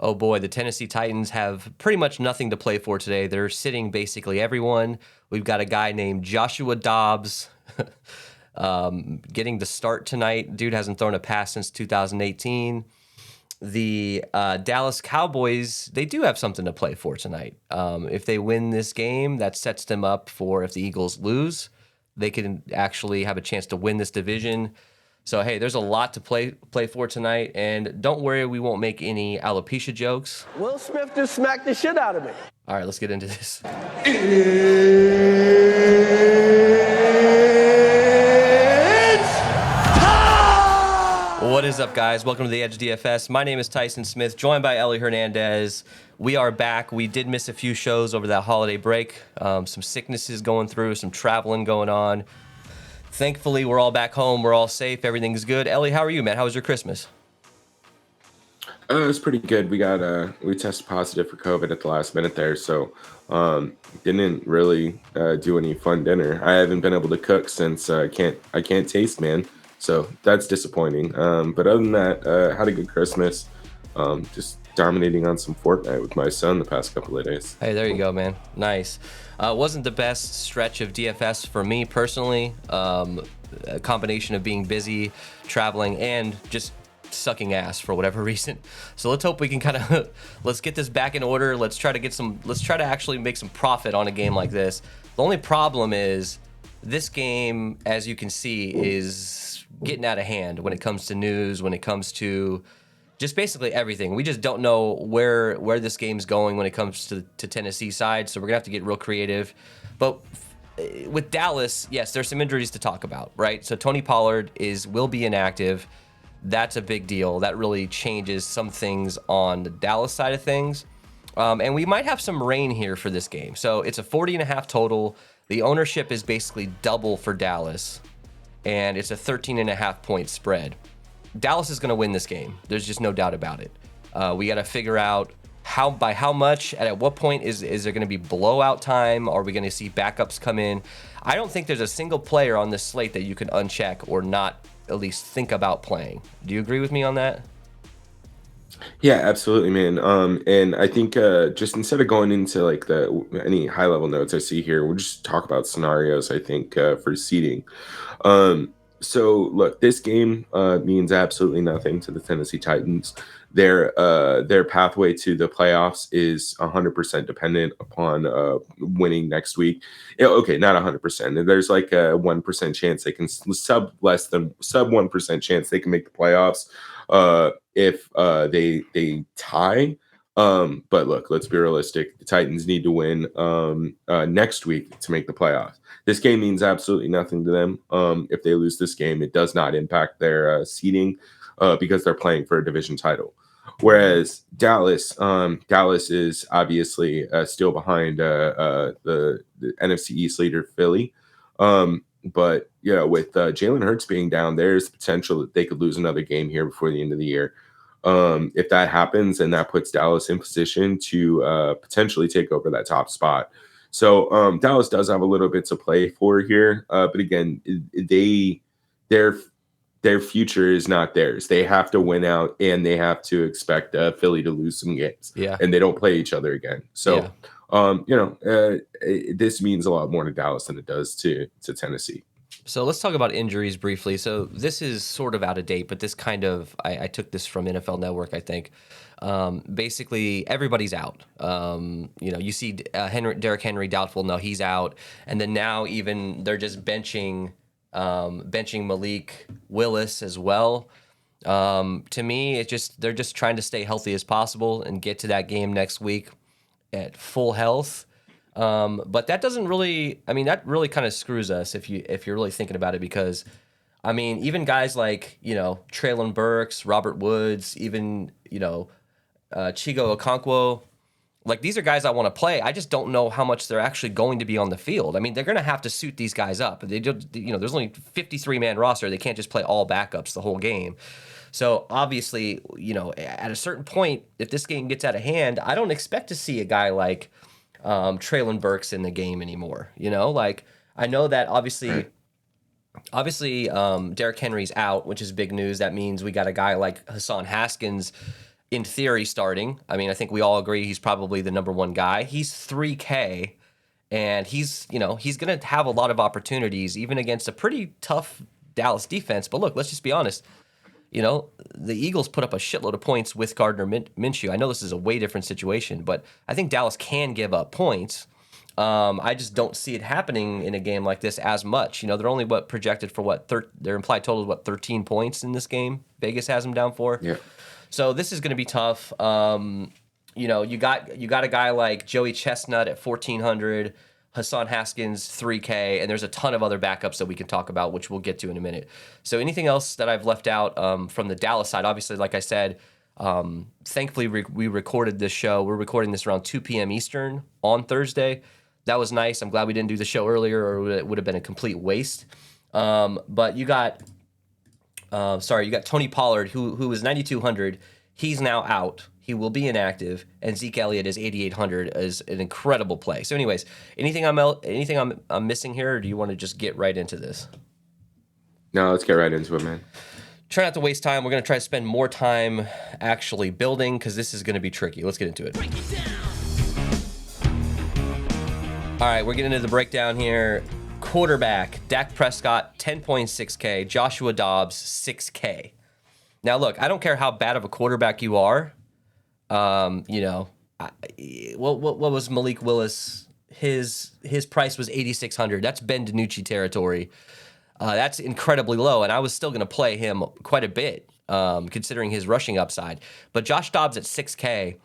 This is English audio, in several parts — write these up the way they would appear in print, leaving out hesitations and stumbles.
Oh boy, the Tennessee Titans have pretty much nothing to play for today. They're sitting basically everyone. We've got a guy named Joshua Dobbs getting the start tonight. Dude hasn't thrown a pass since 2018. The Dallas Cowboys, they do have something to play for tonight. If they win this game, that sets them up for if the Eagles lose, they can actually have a chance to win this division. So, hey, there's a lot to play for tonight. And don't worry, we won't make any alopecia jokes. Will Smith just smacked the shit out of me. All right, let's get into this. What is up, guys? Welcome to the Edge DFS. My name is Tyson Smith, joined by Ellie Hernandez. We are back. We did miss a few shows over that holiday break. Some sicknesses going through, some traveling going on. Thankfully, we're all back home. We're all safe. Everything's good. Ellie, how are you, man? How was your Christmas? It was pretty good. We tested positive for COVID at the last minute there, so didn't really do any fun dinner. I haven't been able to cook since I can't taste, man. So that's disappointing. But other than that, had a good Christmas. Just dominating on some Fortnite with my son the past couple of days. Hey, there you go, man. Nice. Wasn't the best stretch of DFS for me personally. A combination of being busy, traveling, and just sucking ass for whatever reason. So let's hope we can kind of let's get this back in order. Let's try to actually make some profit on a game like this. The only problem is this game, as you can see, is getting out of hand when it comes to news, when it comes to just basically everything. We just don't know where this game's going when it comes to Tennessee side, so we're gonna have to get real creative. But with Dallas, yes, there's some injuries to talk about, right? So Tony Pollard will be inactive. That's a big deal. That really changes some things on the Dallas side of things. And we might have some rain here for this game. So it's a 40.5 total. The ownership is basically double for Dallas, and it's a 13.5 point spread. Dallas is going to win this game. There's just no doubt about it. We got to figure out by how much, and at what point is there going to be blowout time? Are we going to see backups come in? I don't think there's a single player on this slate that you can uncheck or not at least think about playing. Do you agree with me on that? Yeah, absolutely, man. And I think just instead of going into like any high level notes I see here, we'll just talk about scenarios. I think for seeding. So look, this game means absolutely nothing to the Tennessee Titans. Their pathway to the playoffs is 100% dependent upon winning next week. Okay, not 100%. There's like a 1% chance they can sub 1% chance they can make the playoffs if they tie. But look, let's be realistic. The Titans need to win next week to make the playoffs. This game means absolutely nothing to them. If they lose this game, it does not impact their seeding because they're playing for a division title. Whereas Dallas is obviously still behind the NFC East leader Philly. But yeah, with Jalen Hurts being down, there's potential that they could lose another game here before the end of the year. If that happens, then that puts Dallas in position to potentially take over that top spot. So Dallas does have a little bit to play for here, but again, their future is not theirs. They have to win out, and they have to expect Philly to lose some games. Yeah, and they don't play each other again. So, this means a lot more to Dallas than it does to Tennessee. So let's talk about injuries briefly. So this is sort of out of date, but this kind of, I took this from NFL Network, I think. Basically, everybody's out. You see Derrick Henry doubtful. No, he's out. And then now even they're just benching Malik Willis as well. To me, they're just trying to stay healthy as possible and get to that game next week at full health. But that doesn't really, that really kind of screws us if you're really thinking about it, because even guys like, Traylon Burks, Robert Woods, even, Chigo Okonkwo, like these are guys I want to play. I just don't know how much they're actually going to be on the field. They're going to have to suit these guys up. They just, there's only 53-man roster. They can't just play all backups the whole game. So obviously, at a certain point, if this game gets out of hand, I don't expect to see a guy like Traylon Burks in the game anymore. I know that obviously Derrick Henry's out, which is big news. That means we got a guy like Hassan Haskins in theory, starting. I mean, I think we all agree he's probably the number one guy. He's 3K, and he's going to have a lot of opportunities, even against a pretty tough Dallas defense. But look, let's just be honest. The Eagles put up a shitload of points with Gardner Minshew. I know this is a way different situation, but I think Dallas can give up points. I just don't see it happening in a game like this as much. They're only projected for their implied total is 13 points in this game. Vegas has them down for. Yeah. So this is going to be tough. You got a guy like Joey Chestnut at 1,400, Hassan Haskins 3K, and there's a ton of other backups that we can talk about, which we'll get to in a minute. So anything else that I've left out from the Dallas side? Obviously, like I said, thankfully we recorded this show. We're recording this around 2 p.m. Eastern on Thursday. That was nice. I'm glad we didn't do the show earlier, or it would have been a complete waste. But you got Tony Pollard, who was 9,200. He's now out. He will be inactive, and Zeke Elliott is 8,800 is an incredible play. So, anyways, anything I'm missing here, or do you want to just get right into this? No, let's get right into it, man. Try not to waste time. We're going to try to spend more time actually building, because this is going to be tricky. Let's get into it. All right, we're getting into the breakdown here. Quarterback, Dak Prescott, 10.6K. Joshua Dobbs, 6K. Now, look, I don't care how bad of a quarterback you are. What was Malik Willis? His price was 8,600. That's Ben DiNucci territory. That's incredibly low, and I was still going to play him quite a bit, considering his rushing upside. But Josh Dobbs at 6K,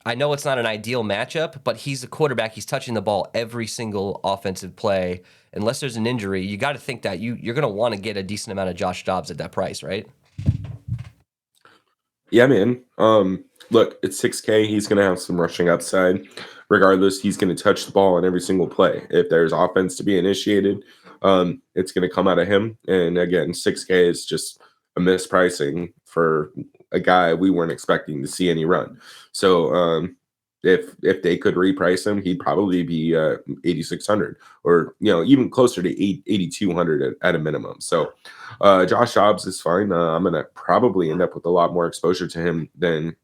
I know it's not an ideal matchup, but he's a quarterback. He's touching the ball every single offensive play. Unless there's an injury, you got to think that you're going to want to get a decent amount of Josh Dobbs at that price, right? Yeah, man. Look, it's 6K. He's going to have some rushing upside. Regardless, he's going to touch the ball on every single play. If there's offense to be initiated, it's going to come out of him. And again, 6K is just a mispricing for a guy we weren't expecting to see any run. So if they could reprice him, he'd probably be 8,600 or even closer to 8,200 at a minimum. So Josh Dobbs is fine. I'm gonna probably end up with a lot more exposure to him than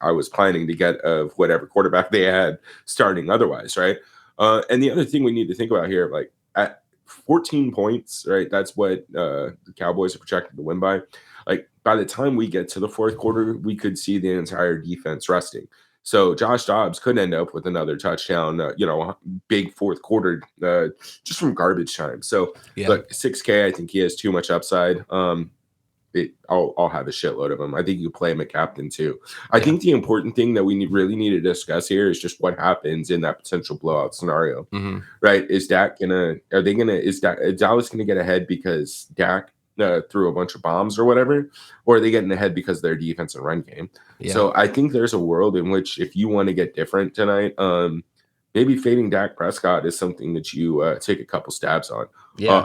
I was planning to get of whatever quarterback they had starting otherwise, right? And the other thing we need to think about here, like at 14 points, right? That's what the Cowboys are projected to win by. Like by the time we get to the fourth quarter, we could see the entire defense resting. So Josh Dobbs could end up with another touchdown, big fourth quarter, just from garbage time. So look, 6K, I think he has too much upside. I'll have a shitload of him. I think you play him at captain too. I think the important thing that we really need to discuss here is just what happens in that potential blowout scenario, right? Is Dallas gonna get ahead because Dak threw a bunch of bombs or whatever, or are they getting ahead because of their defense and run game? So I think there's a world in which if you want to get different tonight, maybe fading Dak Prescott is something that you take a couple stabs on.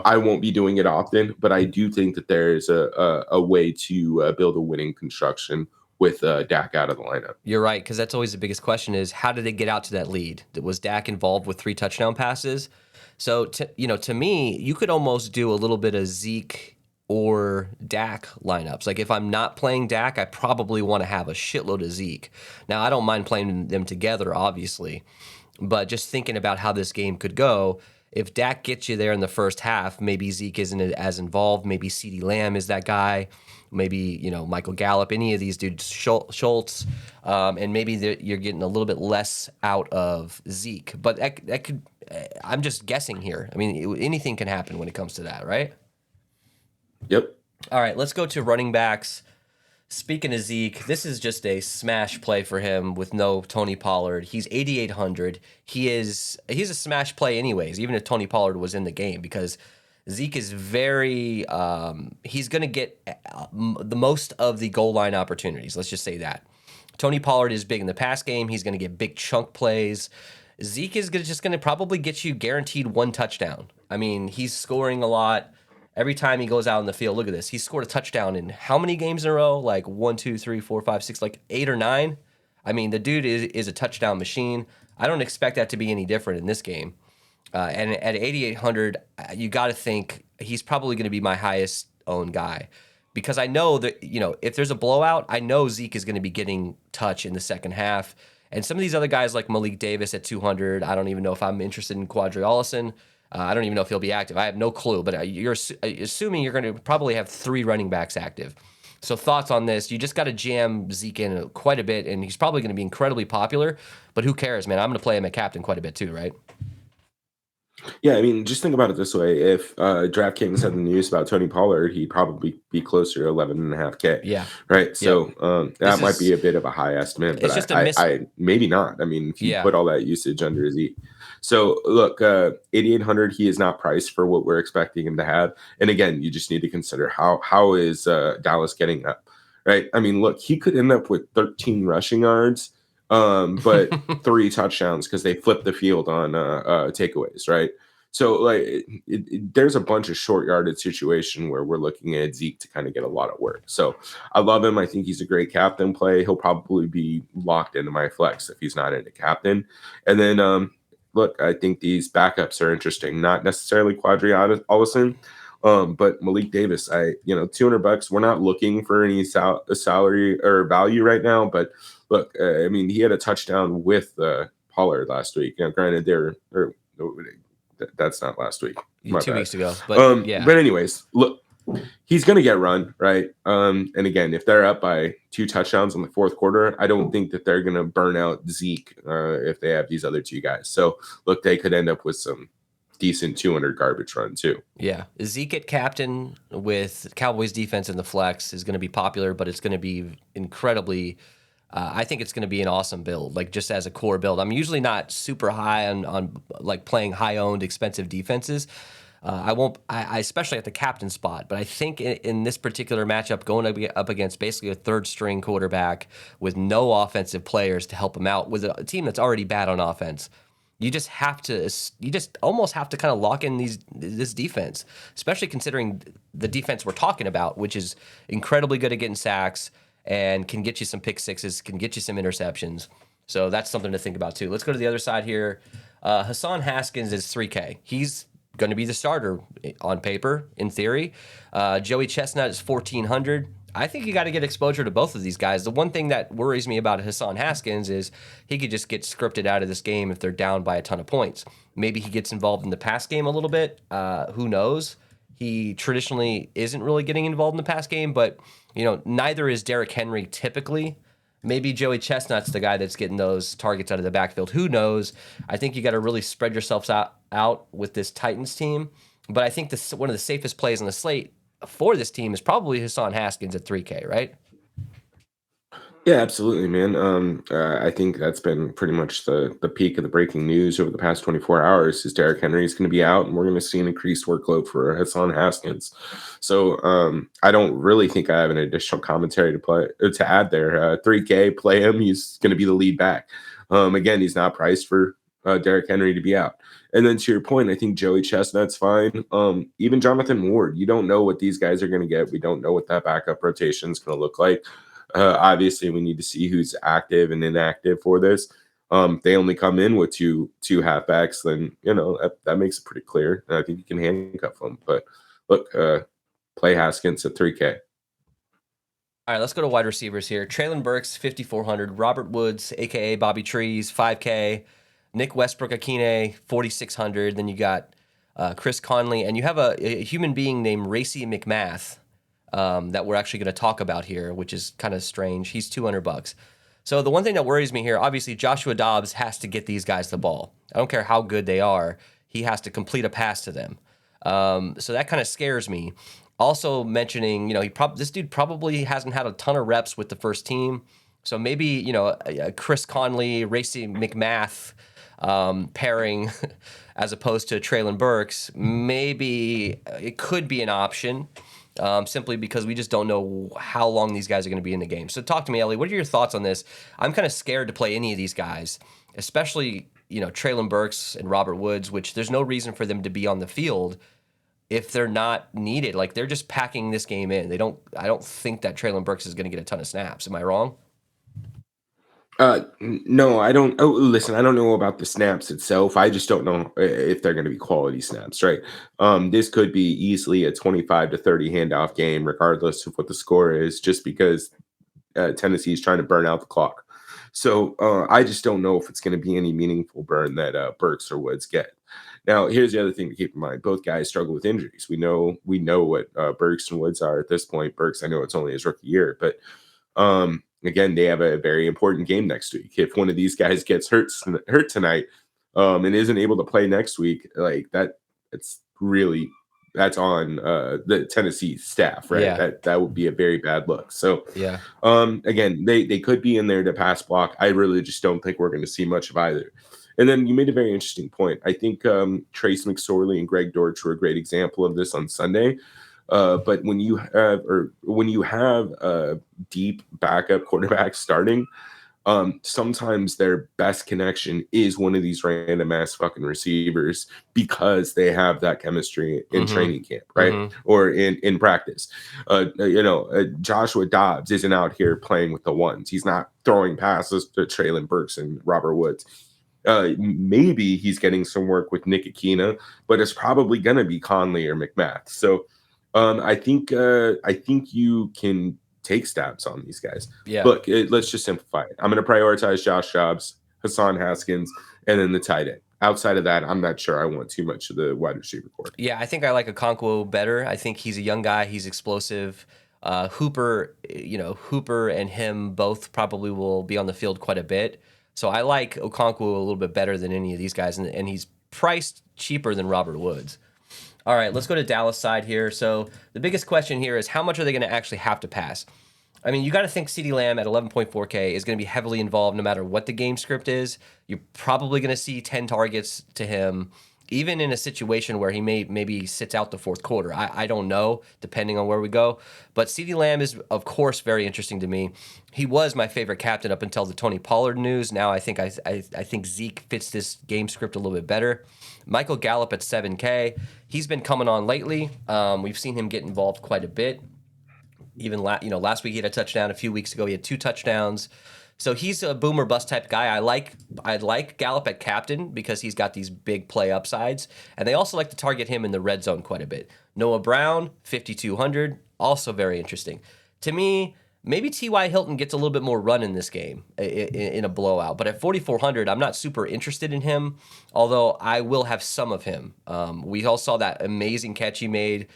I won't be doing it often, but I do think that there's a way to build a winning construction with Dak out of the lineup. You're right, because that's always the biggest question is how did they get out to that lead? Was Dak involved with 3 touchdown passes? So, to me, you could almost do a little bit of Zeke or Dak lineups. Like if I'm not playing Dak, I probably want to have a shitload of Zeke. Now, I don't mind playing them together, obviously, but just thinking about how this game could go, if Dak gets you there in the first half, maybe Zeke isn't as involved. Maybe CeeDee Lamb is that guy. Maybe, Michael Gallup, any of these dudes, Schultz, and maybe you're getting a little bit less out of Zeke. But that could, I'm just guessing here. I mean, anything can happen when it comes to that, right? Yep. All right, let's go to running backs. Speaking of Zeke, this is just a smash play for him with no Tony Pollard. He's 8,800. He's a smash play anyways, even if Tony Pollard was in the game, because Zeke is very he's going to get the most of the goal line opportunities. Let's just say that. Tony Pollard is big in the pass game. He's going to get big chunk plays. Zeke is just going to probably get you guaranteed 1 touchdown. I mean, he's scoring a lot. Every time he goes out in the field, look at this. He scored a touchdown in how many games in a row? Like 1, 2, 3, 4, 5, 6, like 8 or 9. I mean, the dude is a touchdown machine. I don't expect that to be any different in this game. And at 8,800, you got to think he's probably going to be my highest owned guy because I know that, if there's a blowout, I know Zeke is going to be getting touch in the second half. And some of these other guys like Malik Davis at 200, I don't even know if I'm interested in Quadri Allison. I don't even know if he'll be active. I have no clue, but you're assuming you're going to probably have 3 running backs active. So thoughts on this? You just got to jam Zeke in quite a bit, and he's probably going to be incredibly popular, but who cares, man? I'm going to play him at captain quite a bit too, right? Yeah, I mean, just think about it this way. If DraftKings had the news about Tony Pollard, he'd probably be closer to 11.5K. Yeah. Right. So that might be is- a bit of a high estimate, It's but just a miss. I maybe not. I mean, if you Yeah. put all that usage under Z. So look, 8,800, he is not priced for what we're expecting him to have. And again, you just need to consider how is Dallas getting up, right? I mean, look, he could end up with 13 rushing yards, but 3 touchdowns because they flipped the field on takeaways, right? So like there's a bunch of short yarded situation where we're looking at Zeke to kind of get a lot of work. So I love him. I think he's a great captain play. He'll probably be locked into my flex if he's not into captain. And then look, I think these backups are interesting. Not necessarily Quadri Allison, but Malik Davis. $200. We're not looking for any salary or value right now. But look, I mean, he had a touchdown with Pollard last week. Granted, that's not last week. 2 weeks ago. But yeah. But anyways, look, he's going to get run, right? And again, if they're up by 2 touchdowns in the fourth quarter, I don't think that they're going to burn out Zeke if they have these other 2 guys. So look, they could end up with some decent 200 garbage run too. Yeah. Zeke at captain with Cowboys defense in the flex is going to be popular, but it's going to be incredibly I think it's going to be an awesome build, like just as a core build. I'm usually not super high on like playing high-owned, expensive defenses. I especially at the captain spot, but I think in this particular matchup, going up against basically a third-string quarterback with no offensive players to help him out with a team that's already bad on offense, you just almost have to kind of lock in this defense, especially considering the defense we're talking about, which is incredibly good at getting sacks and can get you some pick sixes, can get you some interceptions. So that's something to think about too. Let's go to the other side here. Hassan Haskins is 3K. He's going to be the starter on paper, in theory. Joey Chestnut is 1,400. I think you got to get exposure to both of these guys. The one thing that worries me about Hassan Haskins is he could just get scripted out of this game if they're down by a ton of points. Maybe he gets involved in the pass game a little bit. Who knows? He traditionally isn't really getting involved in the pass game, but neither is Derrick Henry typically. Maybe Joey Chestnut's the guy that's getting those targets out of the backfield. Who knows? I think you got to really spread yourselves out with this Titans team. But I think one of the safest plays on the slate for this team is probably Hassan Haskins at 3K, right? Yeah, absolutely, man. I think that's been pretty much the peak of the breaking news over the past 24 hours is Derrick Henry is going to be out, and we're going to see an increased workload for Hassan Haskins. So I don't really think I have an additional commentary to add there. 3K, play him. He's going to be the lead back. Again, he's not priced for Derrick Henry to be out. And then to your point, I think Joey Chestnut's fine. Even Jonathan Ward, you don't know what these guys are going to get. We don't know what that backup rotation is going to look like. Obviously, we need to see who's active and inactive for this. They only come in with two halfbacks, then that makes it pretty clear. And I think you can handcuff them. But look, play Haskins at 3K. All right, let's go to wide receivers here. Traylon Burks, 5,400. Robert Woods, a.k.a. Bobby Trees, 5K. Nick Westbrook-Akine, 4,600. Then you got Chris Conley. And you have a human being named Racy McMath that we're actually going to talk about here, which is kind of strange. He's $200. So the one thing that worries me here, obviously, Joshua Dobbs has to get these guys the ball. I don't care how good they are. He has to complete a pass to them. So that kind of scares me. Also mentioning, this dude probably hasn't had a ton of reps with the first team. So maybe, Chris Conley, Racy McMath pairing as opposed to Traylon Burks, maybe it could be an option. Simply because we just don't know how long these guys are going to be in the game. So talk to me, Ellie. What are your thoughts on this? I'm kind of scared to play any of these guys, especially, Traylon Burks and Robert Woods, which there's no reason for them to be on the field if they're not needed. Like, they're just packing this game in. I don't think that Traylon Burks is going to get a ton of snaps. Am I wrong? No, I don't. Oh, listen, I don't know about the snaps itself. I just don't know if they're going to be quality snaps, right? This could be easily a 25 to 30 handoff game, regardless of what the score is, just because Tennessee is trying to burn out the clock. So I just don't know if it's going to be any meaningful burn that Burks or Woods get. Now, here's the other thing to keep in mind: both guys struggle with injuries. We know what Burks and Woods are at this point. Burks, I know it's only his rookie year, but again, they have a very important game next week. If one of these guys gets hurt tonight, and isn't able to play next week, like that, that's on the Tennessee staff, right? Yeah. That would be a very bad look. So, Yeah. again, they could be in there to pass block. I really just don't think we're going to see much of either. And then you made a very interesting point. I think Trace McSorley and Greg Dortch were a great example of this on Sunday. But when you have a deep backup quarterback starting, sometimes their best connection is one of these random ass fucking receivers because they have that chemistry in training camp, right? Or in practice. Joshua Dobbs isn't out here playing with the ones. He's not throwing passes to Traylon Burks and Robert Woods. Maybe he's getting some work with Nick Akina, but it's probably going to be Conley or McMath. So I think you can take stabs on these guys. Yeah. Look, let's just simplify it. I'm going to prioritize Josh Dobbs, Hassan Haskins, and then the tight end. Outside of that, I'm not sure I want too much of the wide receiver core. Yeah, I think I like Okonkwo better. I think he's a young guy. He's explosive. Hooper and him both probably will be on the field quite a bit. So I like Okonkwo a little bit better than any of these guys, and he's priced cheaper than Robert Woods. All right, let's go to Dallas side here. So the biggest question here is how much are they going to actually have to pass? I mean, you got to think CeeDee Lamb at 11.4K is going to be heavily involved no matter what the game script is. You're probably going to see 10 targets to him, even in a situation where he maybe sits out the fourth quarter. I don't know, depending on where we go. But CeeDee Lamb is, of course, very interesting to me. He was my favorite captain up until the Tony Pollard news. Now I think I think Zeke fits this game script a little bit better. Michael Gallup at 7K. He's been coming on lately. We've seen him get involved quite a bit. Even last week he had a touchdown. A few weeks ago he had 2 touchdowns. So he's a boomer bust type guy. I like Gallup at captain because he's got these big play upsides, and they also like to target him in the red zone quite a bit. Noah Brown, 5,200, also very interesting to me. Maybe T.Y. Hilton gets a little bit more run in this game in a blowout, but at 4,400, I'm not super interested in him, although I will have some of him. We all saw that amazing catch he made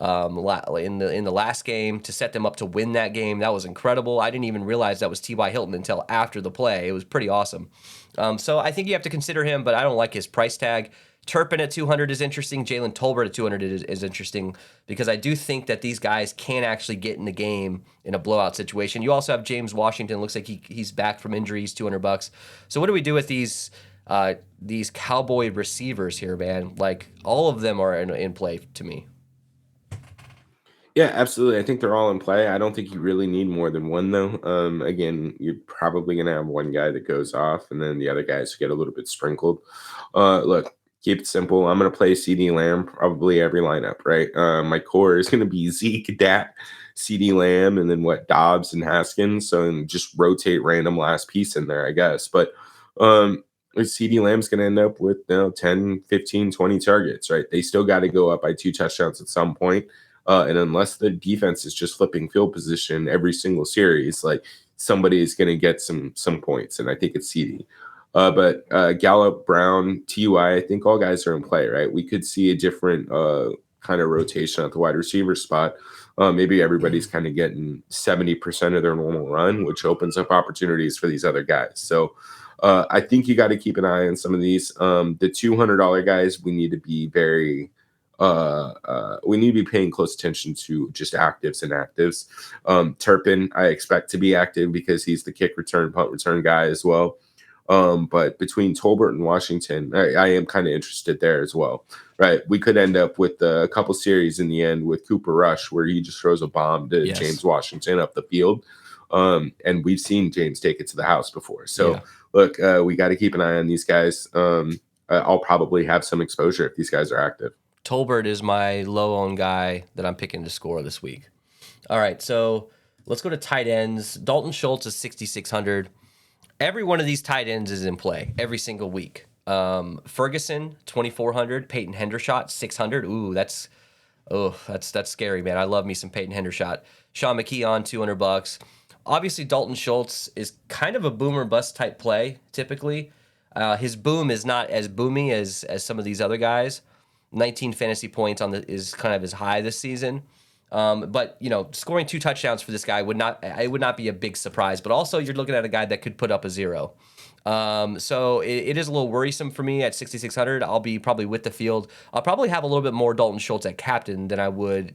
in the last game to set them up to win that game. That was incredible. I didn't even realize that was T.Y. Hilton until after the play. It was pretty awesome. So I think you have to consider him, but I don't like his price tag. Turpin at 200 is interesting. Jalen Tolbert at 200 is interesting because I do think that these guys can actually get in the game in a blowout situation. You also have James Washington. Looks like he's back from injuries, $200. So what do we do with these Cowboy receivers here, man? Like all of them are in play to me. Yeah, absolutely. I think they're all in play. I don't think you really need more than one, though. Again, you're probably going to have one guy that goes off, and then the other guys get a little bit sprinkled. Look, keep it simple. I'm going to play CeeDee Lamb probably every lineup, right? My core is going to be Zeke, Dak, CeeDee Lamb, and then Dobbs and Haskins. So and just rotate random last piece in there, I guess. But CeeDee Lamb's going to end up with 10, 15, 20 targets, right? They still got to go up by 2 touchdowns at some point. And unless the defense is just flipping field position every single series, like somebody is going to get some points, and I think it's CeeDee. But Gallup, Brown, TUI, I think all guys are in play, right? We could see a different kind of rotation at the wide receiver spot. Maybe everybody's kind of getting 70% of their normal run, which opens up opportunities for these other guys. So I think you got to keep an eye on some of these. The $200 guys, we need to be paying close attention to just actives and actives. Turpin, I expect to be active because he's the kick return, punt return guy as well. But between Tolbert and Washington, I am kind of interested there as well. Right. We could end up with a couple series in the end with Cooper Rush where he just throws a bomb to James Washington up the field. And we've seen James take it to the house before. So look, we got to keep an eye on these guys. I'll probably have some exposure if these guys are active. Tolbert is my low-owned guy that I'm picking to score this week. All right, so let's go to tight ends. Dalton Schultz is 6,600. every one of these tight ends is in play every single week. Ferguson 2,400, Peyton Hendershot 600. Ooh, that's scary, man. I love me some Peyton Hendershot. Sean McKeon $200. Obviously, Dalton Schultz is kind of a boomer bust type play typically. His boom is not as boomy as some of these other guys. 19 fantasy points is kind of his high this season. But scoring 2 touchdowns for this guy would not be a big surprise. But also, you're looking at a guy that could put up a 0. So it is a little worrisome for me at 6,600. I'll be probably with the field. I'll probably have a little bit more Dalton Schultz at captain than I would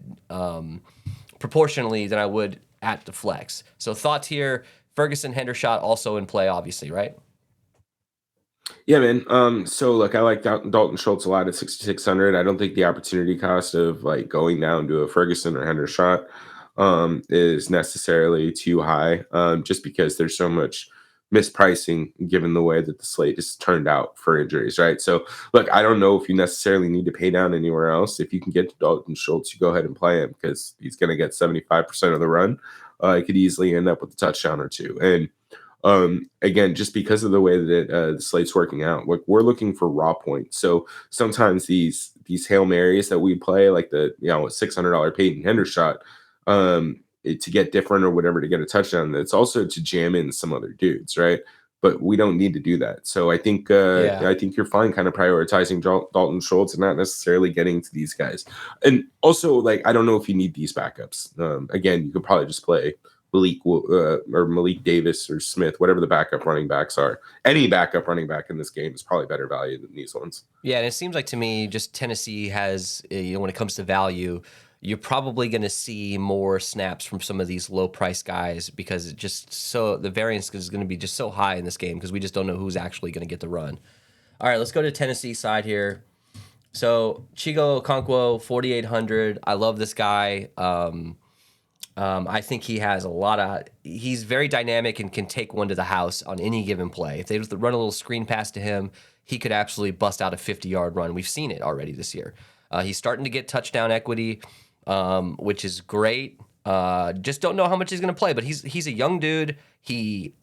proportionally than I would at the flex. So thoughts here: Ferguson, Hendershot also in play, obviously, right? Yeah, man. So look, I like Dalton Schultz a lot at 6,600. I don't think the opportunity cost of like going down to a Ferguson or Hendershot is necessarily too high, just because there's so much mispricing given the way that the slate is turned out for injuries, right? So look, I don't know if you necessarily need to pay down anywhere else. If you can get to Dalton Schultz, you go ahead and play him because he's going to get 75% of the run. He could easily end up with a touchdown or two. And again, just because of the way that the slate's working out, like we're looking for raw points. So sometimes these Hail Marys that we play, like the $600 Peyton Hendershot, to get different or whatever to get a touchdown, it's also to jam in some other dudes, right? But we don't need to do that. So I think I think you're fine kind of prioritizing Dalton Schultz and not necessarily getting to these guys. And also, like, I don't know if you need these backups. Again, you could probably just play Malik Davis or Smith, whatever the backup running backs are. Any backup running back in this game is probably better value than these ones. Yeah, and it seems like to me, just Tennessee has, when it comes to value, you're probably going to see more snaps from some of these low price guys because the variance is going to be just so high in this game because we just don't know who's actually going to get the run. All right, let's go to Tennessee side here. So Chigo Okonkwo, 4,800. I love this guy. I think he has he's very dynamic and can take one to the house on any given play. If they run a little screen pass to him, he could absolutely bust out a 50-yard run. We've seen it already this year. He's starting to get touchdown equity, which is great. Just don't know how much he's going to play, but he's a young dude. The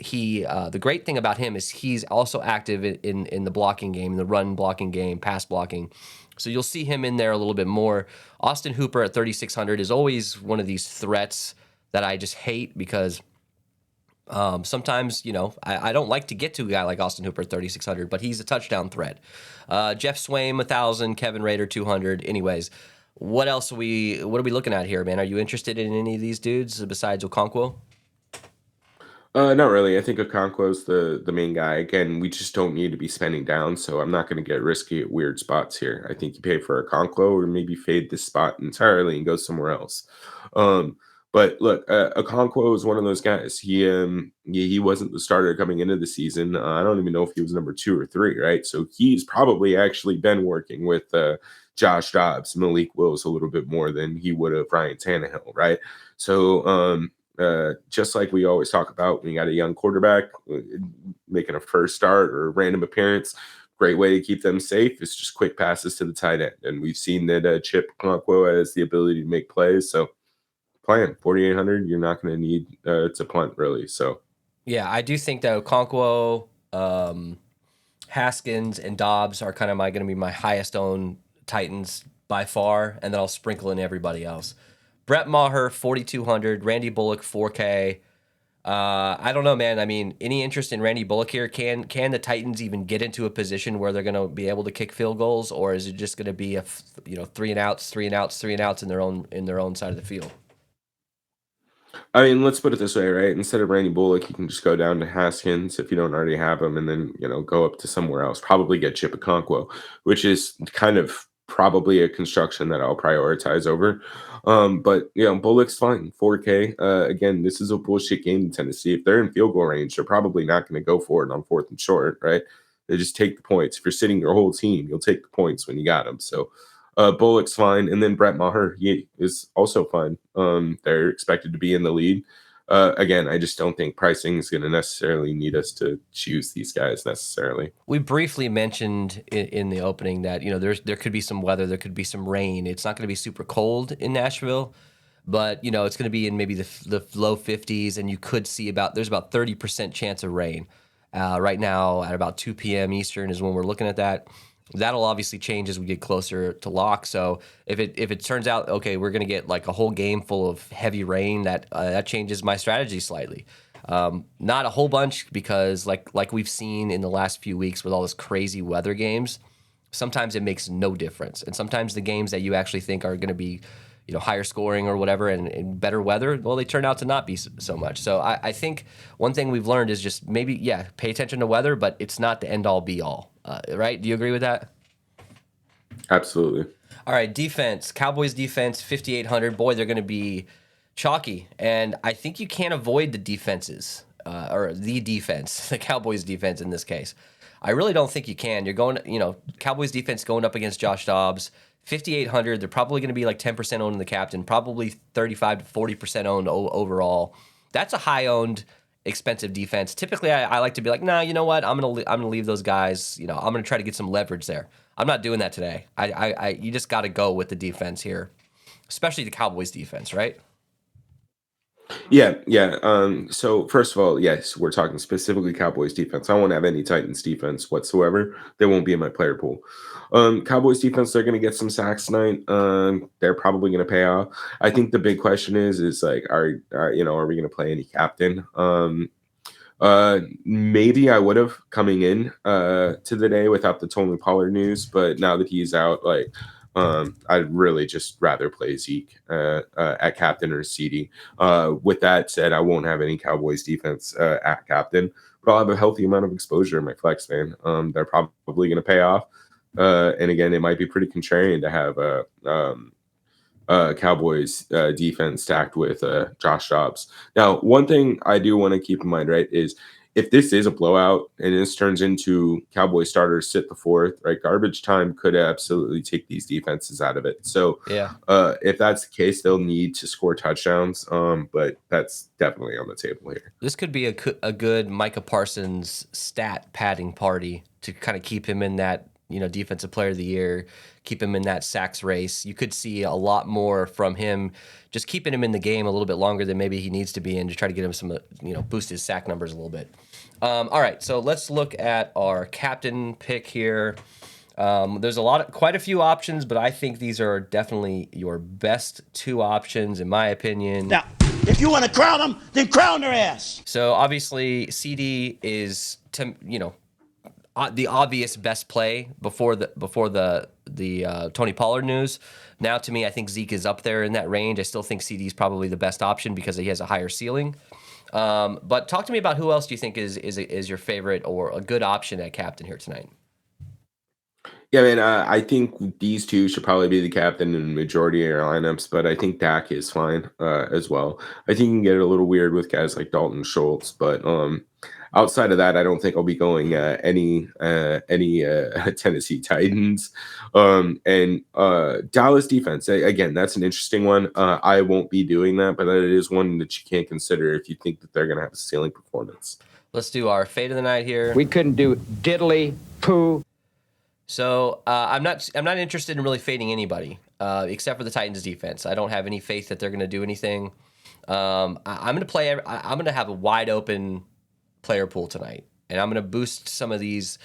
great thing about him is he's also active in the blocking game, in the run blocking game, pass blocking. So you'll see him in there a little bit more. Austin Hooper at 3,600 is always one of these threats that I just hate because sometimes, I don't like to get to a guy like Austin Hooper at 3,600, but he's a touchdown threat. Jeff Swaim, 1,000, Kevin Rader, 200. Anyways, what are we looking at here, man? Are you interested in any of these dudes besides Okonkwo? Not really. I think Okonkwo's the main guy. Again, we just don't need to be spending down, so I'm not going to get risky at weird spots here. I think you pay for Okonkwo or maybe fade this spot entirely and go somewhere else. But look, Okonkwo is one of those guys. He wasn't the starter coming into the season. I don't even know if he was number 2 or 3, right? So he's probably actually been working with Josh Dobbs, Malik Willis a little bit more than he would have Ryan Tannehill, right? So just like we always talk about when you got a young quarterback making a first start or a random appearance, great way to keep them safe is just quick passes to the tight end. And we've seen that Chip Okonkwo has the ability to make plays. So playing 4,800, you're not going to need to punt really. So yeah, I do think that Okonkwo, Haskins, and Dobbs are kind of going to be my highest owned Titans by far, and then I'll sprinkle in everybody else. Brett Maher, 4,200. Randy Bullock, 4K. I don't know, man. I mean, any interest in Randy Bullock here? Can the Titans even get into a position where they're going to be able to kick field goals, or is it just going to be 3 and outs in their own side of the field? I mean, let's put it this way, right? Instead of Randy Bullock, you can just go down to Haskins if you don't already have him, and then go up to somewhere else. Probably get Chip Okonkwo, which is kind of probably a construction that I'll prioritize over. But Bullock's fine. 4K. Again, this is a bullshit game in Tennessee. If they're in field goal range, they're probably not going to go for it on 4th and short, right? They just take the points. If you're sitting your whole team, you'll take the points when you got them. So Bullock's fine. And then Brett Maher, he is also fine. They're expected to be in the lead. Again, I just don't think pricing is going to necessarily need us to choose these guys necessarily. We briefly mentioned in the opening that there could be some weather, there could be some rain. It's not going to be super cold in Nashville, but it's going to be in maybe the low 50s, and you could see there's about 30% chance of rain. Right now at about 2 p.m. Eastern is when we're looking at that. That'll obviously change as we get closer to lock. So if it turns out, okay, we're going to get like a whole game full of heavy rain, that changes my strategy slightly. Not a whole bunch, because like we've seen in the last few weeks with all this crazy weather games, sometimes it makes no difference. And sometimes the games that you actually think are going to be, higher scoring or whatever, and better weather, well, they turn out to not be so much. So I think one thing we've learned is just maybe, pay attention to weather, but it's not the end all be all. Right? Do you agree with that? Absolutely. All right, defense. Cowboys defense, 5,800. Boy, they're going to be chalky. And I think you can't avoid the defenses, or the defense, the Cowboys defense in this case. I really don't think you can. You're going, Cowboys defense going up against Josh Dobbs, 5,800. They're probably going to be like 10% owned in the captain, probably 35 to 40% owned overall. That's a high owned, expensive defense. Typically, I like to be like, nah, you know what? I'm gonna leave those guys. I'm gonna try to get some leverage there. I'm not doing that today. You just got to go with the defense here, especially the Cowboys defense, right? Yeah, yeah. So first of all, yes, we're talking specifically Cowboys defense. I won't have any Titans defense whatsoever. They won't be in my player pool. Cowboys defense, they're going to get some sacks tonight. They're probably going to pay off. I think the big question is like, are we going to play any captain? Maybe I would have coming in to the day without the Tony Pollard news, but now that he's out, like I'd really just rather play Zeke at captain or CD. With that said, I won't have any Cowboys defense at captain, but I'll have a healthy amount of exposure in my flex, man. They're probably going to pay off. And again, it might be pretty contrarian to have Cowboys defense stacked with Josh Dobbs. Now, one thing I do want to keep in mind, right, is if this is a blowout and this turns into Cowboy starters sit the fourth, right, garbage time could absolutely take these defenses out of it. So, Yeah. if that's the case, they'll need to score touchdowns. But that's definitely on the table here. This could be a good Micah Parsons stat padding party to kind of keep him in that, defensive player of the year, keep him in that sacks race. You could see a lot more from him, just keeping him in the game a little bit longer than maybe he needs to be in, to try to get him some, boost his sack numbers a little bit. All right, so let's look at our captain pick here. There's quite a few options, but I think these are definitely your best two options, in my opinion. Now, if you want to crown them, then crown their ass. So obviously, CD is the obvious best play before the Tony Pollard news. Now, to me, I think Zeke is up there in that range. I still think CD is probably the best option because he has a higher ceiling. But talk to me about who else do you think is your favorite or a good option at captain here tonight? Yeah, man, I think these two should probably be the captain in the majority of your lineups, but I think Dak is fine as well. I think you can get a little weird with guys like Dalton Schultz, but outside of that, I don't think I'll be going any Tennessee Titans. And Dallas defense, again, that's an interesting one. I won't be doing that, but it is one that you can't consider if you think that they're going to have a ceiling performance. Let's do our fade of the night here. We couldn't do diddly poo. So I'm not interested in really fading anybody except for the Titans defense. I don't have any faith that they're going to do anything. I'm going to have a wide open player pool tonight, and I'm going to boost some of these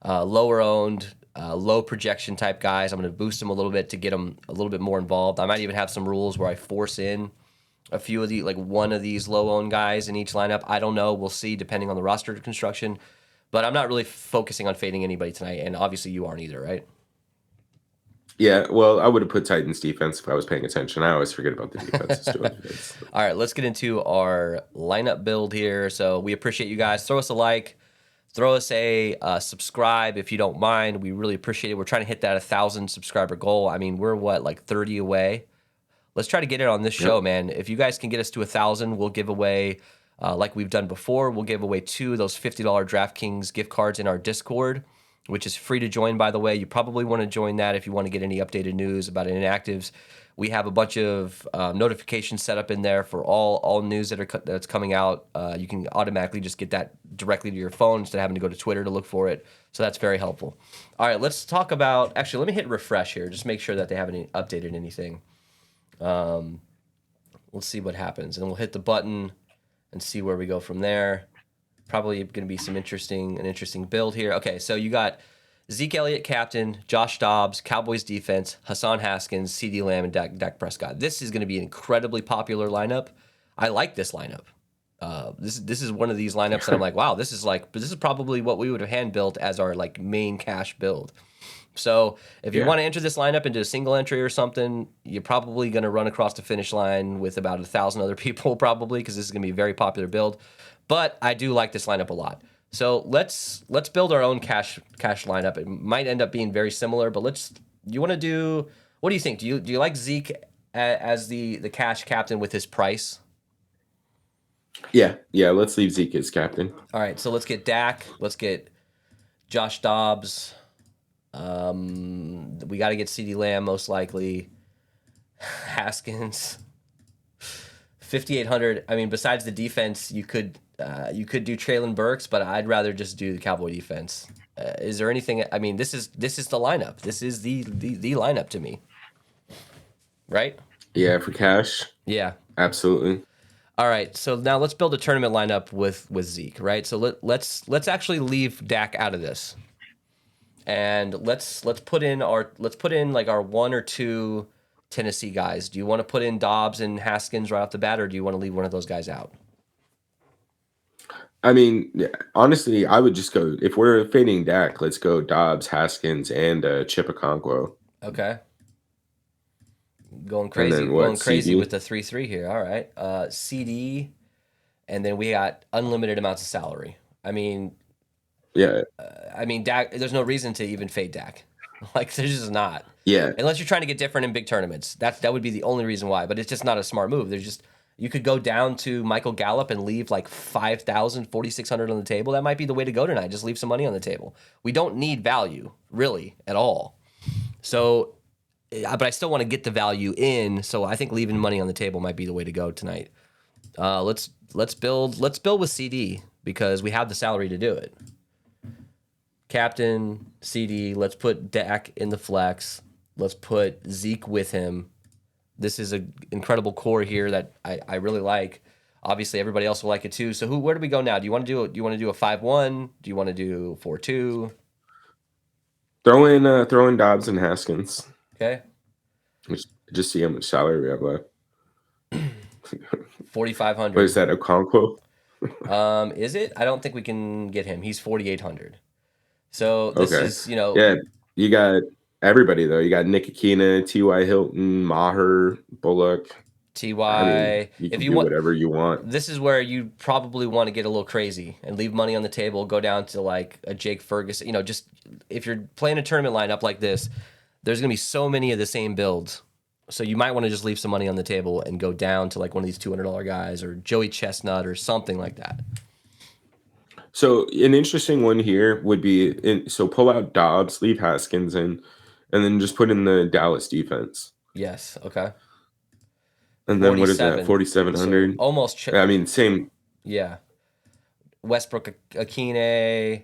lower owned, low projection type guys. I'm going to boost them a little bit to get them a little bit more involved. I might even have some rules where I force in a few of one of these low owned guys in each lineup. I don't know. We'll see depending on the roster construction. But I'm not really focusing on fading anybody tonight, and obviously you aren't either, right? Yeah, well, I would have put Titans defense if I was paying attention. I always forget about the defenses too. All right, let's get into our lineup build here. So we appreciate you guys. Throw us a like. Throw us a subscribe if you don't mind. We really appreciate it. We're trying to hit that 1,000 subscriber goal. I mean, we're 30 away. Let's try to get it on this show, man. If you guys can get us to 1,000, we'll give away, like we've done before, we'll give away 2 of those $50 Draftkings gift cards in our Discord, which is free to join, by the way. You probably want to join that if you want to get any updated news about inactives. We have a bunch of notifications set up in there for all news that's coming out. You can automatically just get that directly to your phone instead of having to go to Twitter to look for it. So that's very helpful. All right, let's talk about... Actually, let me hit refresh here. Just make sure that they haven't updated anything. Let's see what happens. And we'll hit the button and see where we go from there. Probably going to be an interesting build here. Okay, so you got Zeke Elliott captain, Josh Dobbs, Cowboys defense, Hassan Haskins, CeeDee Lamb, and Dak Prescott. This is going to be an incredibly popular lineup. I like this lineup. This is one of these lineups that I'm like, wow, this is probably what we would have hand built as our like main cash build. So if you want to enter this lineup into a single entry or something, you're probably going to run across the finish line with about 1,000 other people probably, because this is going to be a very popular build. But I do like this lineup a lot. So let's build our own cash lineup. It might end up being very similar, but what do you think? Do you like Zeke as the cash captain with his price? Yeah. Let's leave Zeke as captain. All right, so let's get Dak. Let's get Josh Dobbs. We got to get CeeDee Lamb most likely. Haskins. 5,800. I mean, besides the defense, you could do Traylon Burks, but I'd rather just do the Cowboy defense. Is there anything? I mean, this is the lineup. This is the lineup to me. Right? Yeah, for cash. Yeah. Absolutely. All right, so now let's build a tournament lineup with Zeke, right? So let's actually leave Dak out of this, and let's put in like our 1 or 2 Tennessee guys. Do you want to put in Dobbs and Haskins right off the bat, or do you want to leave one of those guys out? I mean, honestly, I would just go, if we're fading Dak, let's go Dobbs, Haskins, and Chip Okonkwo. Okay. Going crazy CD? with the 3-3 here. All right. CD, and then we got unlimited amounts of salary. I mean, Dak, there's no reason to even fade Dak. Like, there's just not. Yeah. Unless you're trying to get different in big tournaments. That would be the only reason why. But it's just not a smart move. You could go down to Michael Gallup and leave like 5,000, 4,600 on the table. That might be the way to go tonight. Just leave some money on the table. We don't need value, really, at all. So, but I still want to get the value in. So I think leaving money on the table might be the way to go tonight. Let's build with CD because we have the salary to do it. Captain, CD, let's put Dak in the flex. Let's put Zeke with him. This is an incredible core here that I really like. Obviously, everybody else will like it too. So where do we go now? Do you want to do a 5-1? Do you want to do 4-2? Throw in Dobbs and Haskins. Okay. Just see how much salary we have left. 4,500. What is that, Okonkwo? Is it? I don't think we can get him. He's 4,800. So this is, Yeah, you got everybody though. You got Nick Akina, T.Y. Hilton, Maher, Bullock. T.Y. I mean, you can do whatever you want. This is where you probably want to get a little crazy and leave money on the table, go down to like a Jake Ferguson. Just if you're playing a tournament lineup like this, there's going to be so many of the same builds. So you might want to just leave some money on the table and go down to like one of these $200 guys or Joey Chestnut or something like that. So an interesting one here would be, so pull out Dobbs, leave Haskins in, and then just put in the Dallas defense. Yes. Okay. And then what is that? 4,700. So almost. Same. Yeah. Westbrook, Akine.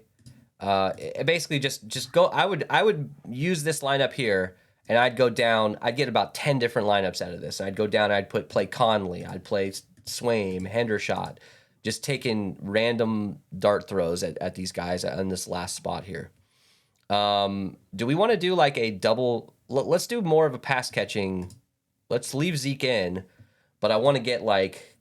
Basically, just go. I would use this lineup here, and I'd go down. I'd get about 10 different lineups out of this. I'd go down. I'd play Conley. I'd play Swaim, Hendershot. Just taking random dart throws at these guys on this last spot here. Do we want to do like a double? Let's do more of a pass catching. Let's leave Zeke in, but I want to get like,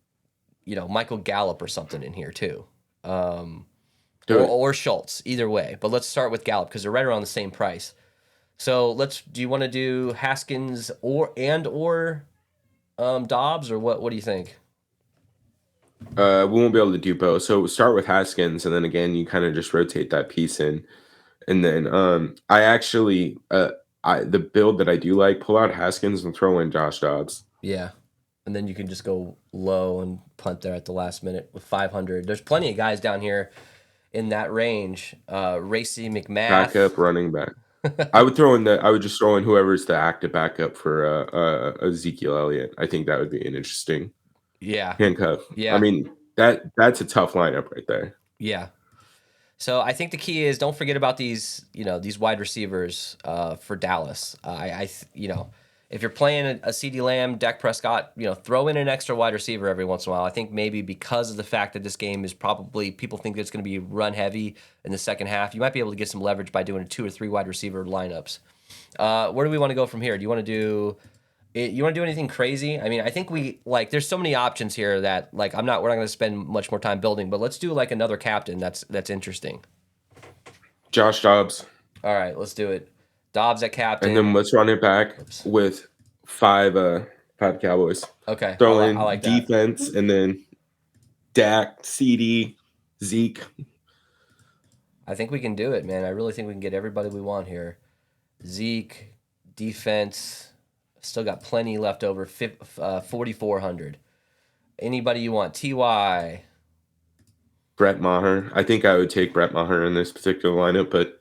Michael Gallup or something in here too. Or Schultz, either way. But let's start with Gallup because they're right around the same price. So do you want to do Haskins or Dobbs, or what do you think? We won't be able to do both. So start with Haskins, and then again, you kind of just rotate that piece in. And then I actually, the build that I do like, pull out Haskins and throw in Josh Dobbs. Yeah. And then you can just go low and punt there at the last minute with 500. There's plenty of guys down here in that range. Racy McMath. Backup running back. I would just throw in whoever's the active backup for Ezekiel Elliott. I think that would be an interesting handcuff. Yeah. I mean, that's a tough lineup right there. Yeah. So I think the key is don't forget about these wide receivers for Dallas. if you're playing a CeeDee Lamb, Dak Prescott, throw in an extra wide receiver every once in a while. I think maybe because of the fact that this game is probably, people think it's going to be run heavy in the second half, you might be able to get some leverage by doing 2 or 3 wide receiver lineups. Where do we want to go from here? Do you want to do anything crazy? I mean, I think there's so many options here that we're not going to spend much more time building, but let's do another captain that's interesting. Josh Dobbs. All right, let's do it. Dobbs at captain. And then let's run it back with five Cowboys. Okay. Throw I in like defense that. and then Dak, CD, Zeke. I think we can do it, man. I really think we can get everybody we want here. Zeke, defense, still got plenty left over, 4,400. Anybody you want? TY. Brett Maher. I think I would take Brett Maher in this particular lineup, but...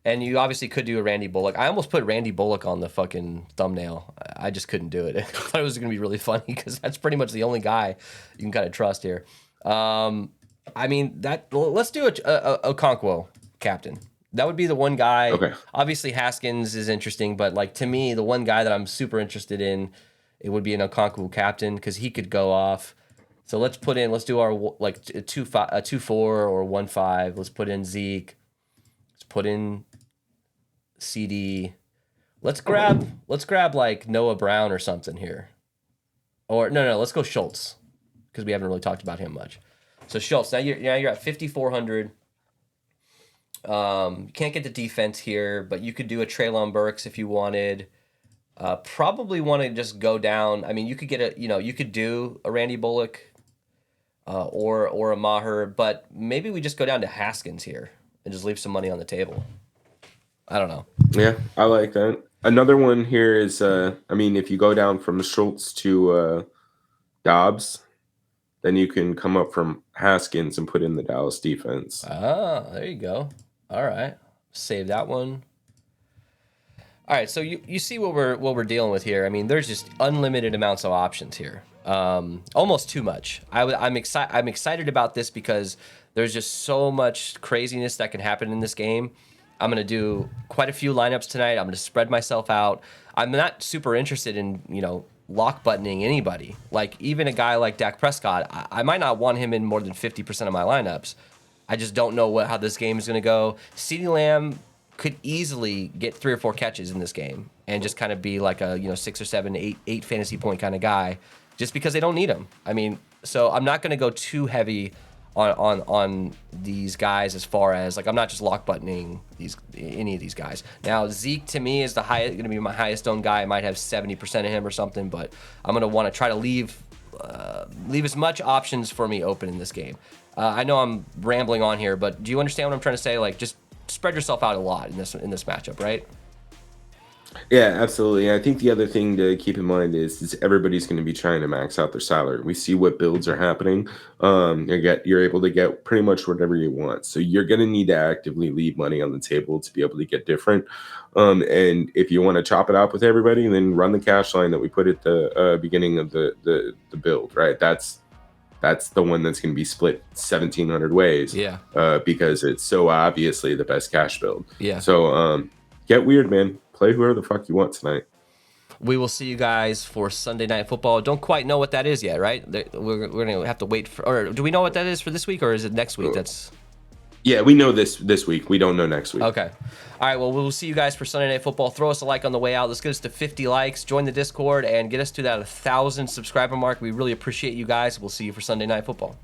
And you obviously could do a Randy Bullock. I almost put Randy Bullock on the fucking thumbnail. I just couldn't do it. I thought it was going to be really funny because that's pretty much the only guy you can kind of trust here. I mean, let's do a Okonkwo captain. That would be the one guy. Okay. Obviously, Haskins is interesting, but to me, the one guy that I'm super interested in, it would be an Okonkwo captain because he could go off. So let's do our a 2-4 or 1-5. Let's put in Zeke. Let's put in CD. Let's grab Noah Brown or something here. Or no, let's go Schultz because we haven't really talked about him much. So Schultz, now you're at 5,400. You can't get the defense here, but you could do a Treylon Burks if you wanted. Probably want to just go down. I mean, you could get you could do a Randy Bullock or a Maher, but maybe we just go down to Haskins here and just leave some money on the table. I don't know. Yeah, I like that. Another one here is, if you go down from Schultz to Dobbs, then you can come up from Haskins and put in the Dallas defense. Ah, there you go. All right, save that one. All right, so you see what we're dealing with here. I mean, there's just unlimited amounts of options here. Almost too much. I'm excited about this because there's just so much craziness that can happen in this game. I'm going to do quite a few lineups tonight. I'm going to spread myself out. I'm not super interested in, lock buttoning anybody. Like even a guy like Dak Prescott, I might not want him in more than 50% of my lineups. I just don't know how this game is going to go. CeeDee Lamb could easily get 3 or 4 catches in this game and just kind of be like a 6 or 7, 8 fantasy point kind of guy just because they don't need him. I mean, so I'm not going to go too heavy on these guys as far as I'm not just lock buttoning any of these guys. Now Zeke to me is going to be my highest owned guy. I might have 70% of him or something, but I'm going to want to try to leave as much options for me open in this game. I know I'm rambling on here, but do you understand what I'm trying to say? Just spread yourself out a lot in this matchup, right? Yeah, absolutely. I think the other thing to keep in mind is everybody's going to be trying to max out their salary. We see what builds are happening. You're able to get pretty much whatever you want. So you're going to need to actively leave money on the table to be able to get different. And if you want to chop it up with everybody, then run the cash line that we put at the beginning of the build, right? That's the one that's going to be split 1,700 ways. Yeah. Because it's so obviously the best cash build. Yeah. So get weird, man. Play whoever the fuck you want tonight. We will see you guys for Sunday Night Football. Don't quite know what that is yet, right? We're going to have to wait for, or do we know what that is for this week, or is it next week? Yeah, we know this week. We don't know next week. Okay. All right, well, we'll see you guys for Sunday Night Football. Throw us a like on the way out. Let's get us to 50 likes. Join the Discord and get us to that 1,000 subscriber mark. We really appreciate you guys. We'll see you for Sunday Night Football.